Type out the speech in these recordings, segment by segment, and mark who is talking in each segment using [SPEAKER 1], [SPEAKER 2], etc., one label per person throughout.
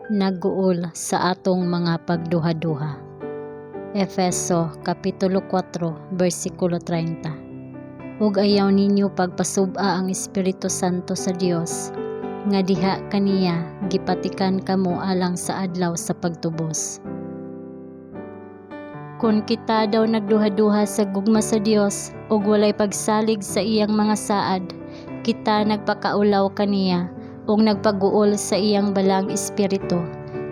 [SPEAKER 1] nagguol sa atong mga pagduha-duha. Efeso Kapitulo 4 versikulo 30. Ug ayaw ninyo pagpasub-a ang Espiritu Santo sa Dios, nga diha kaniya gipatikan kamo alang sa adlaw sa pagtubos. Kung kita daw nagduha-duha sa gugma sa Dios ug walay pagsalig sa iyang mga saad, kita nagpakaulaw kaniya ug nagpaguol sa iyang balang espiritu.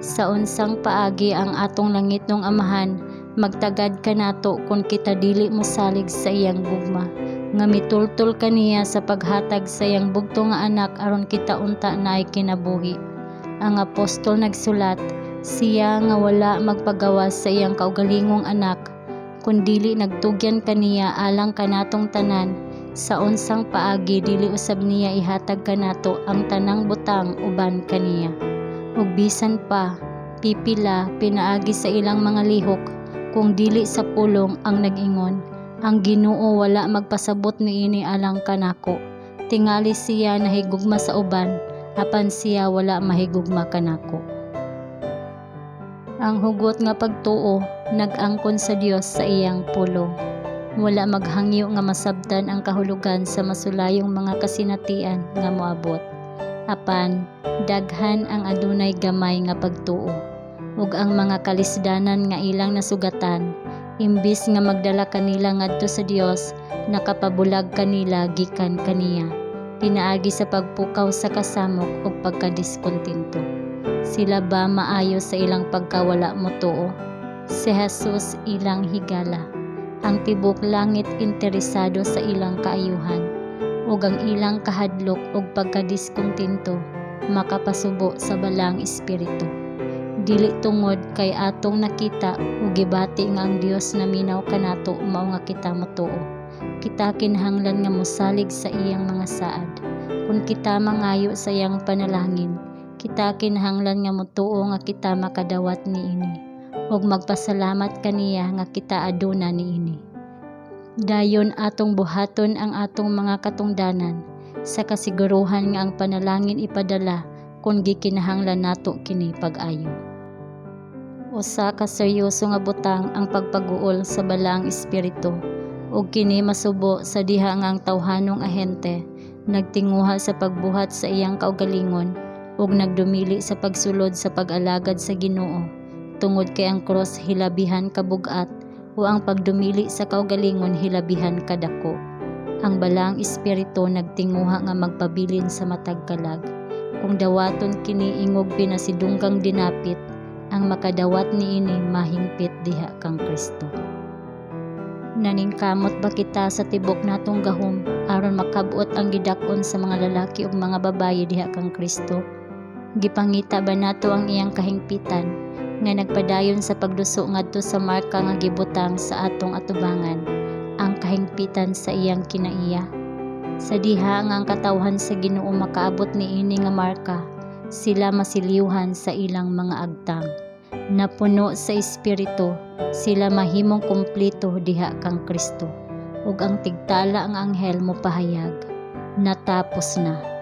[SPEAKER 1] Sa unsang paagi ang atong langitnong Amahan magtagad kanato kung kita dili mosalig sa iyang gugma, nga mitultol kaniya sa paghatag sa iyang bugto nga anak aron kita unta naay kinabuhi. Ang apostol nagsulat, siya nga wala magpagawas sa iyang kaugalingong anak, kundili nagtugyan kaniya alang kanatong tanan. Sa unsang paagi dili usab niya ihatag kanato ang tanang butang uban kaniya. Ug bisan pa pipila pinaagi sa ilang mga lihok, kung dili sa pulong ang nag-ingon, ang Ginoo wala magpasabot niini alang kanako. Tingali siya nahigugma sa uban, apan siya wala mahigugma kanako. Ang hugot nga pagtuo nag-angkon sa Dios sa iyang pulong. Wala maghangyo nga masabtan ang kahulugan sa masulayong mga kasinatian nga moabot. Apan daghan ang adunay gamay nga pagtuo, ug ang mga kalisdanan nga ilang nasugatan, imbis nga magdala kanila ngadto sa Dios, nakapabulag kanila gikan kaniya, pinaagi sa pagpukaw sa kasamok ug pagkadiskontinto. Sila ba maayo sa ilang pagkawala motuo? Si Jesus ilang higala. Ang tibok langit interesado sa ilang kaayuhan, ug ang ilang kahadlok ug pagkadiskontinto makapasubo sa balang espiritu. Dili tungod kay atong nakita ug gibati nga ang Dios naminaw kanato mao nga kita motuo. Kita kinahanglan nga mosalig sa iyang mga saad. Kung kita mangayo sa iyang panalangin, kita kinahanglan nga motuo nga kita makadawat niini, ug magpasalamat kaniya nga kita aduna niini. Dayon atong buhaton ang atong mga katungdanan sa kasiguruhan nga ang panalangin ipadala kung gikinahanglan nato kini pag-ayo. Usa ka seryoso nga butang ang pagpaguol sa balang espiritu, ug kini masubo sa diha nga ang tawhanong ahente nagtinguha sa pagbuhat sa iyang kaugalingon ug nagdumili sa pagsulod sa pag-alagad sa Ginoo, tungod kay ang cross hilabihan kabug-at o ang pagdumili sa kaugalingon hilabihan kadako. Ang balang espiritu nagtinguha nga magpabilin sa matag kalag. Kung dawaton kini ingog pinasidunggang dinapit, ang makadawat niini mahingpit diha kang Kristo. Naningkamot ba kita sa tibok natong gahom aron makabot ang gidak-on sa mga lalaki ug mga babaye diha kang Kristo? Gipangita ba nato ang iyang kahingpitan nga nagpadayon sa pagduso ngadto sa marka nga gibutang sa atong atubangan, ang kahingpitan sa iyang kinaiya? Sa diha nga ang katawhan sa Ginoo makaabot niini nga marka, sila masiliwhan sa ilang mga agtang. Napuno sa espiritu, sila mahimong kumpleto diha kang Kristo, ug ang tigtala ang anghel mopahayag, natapos na.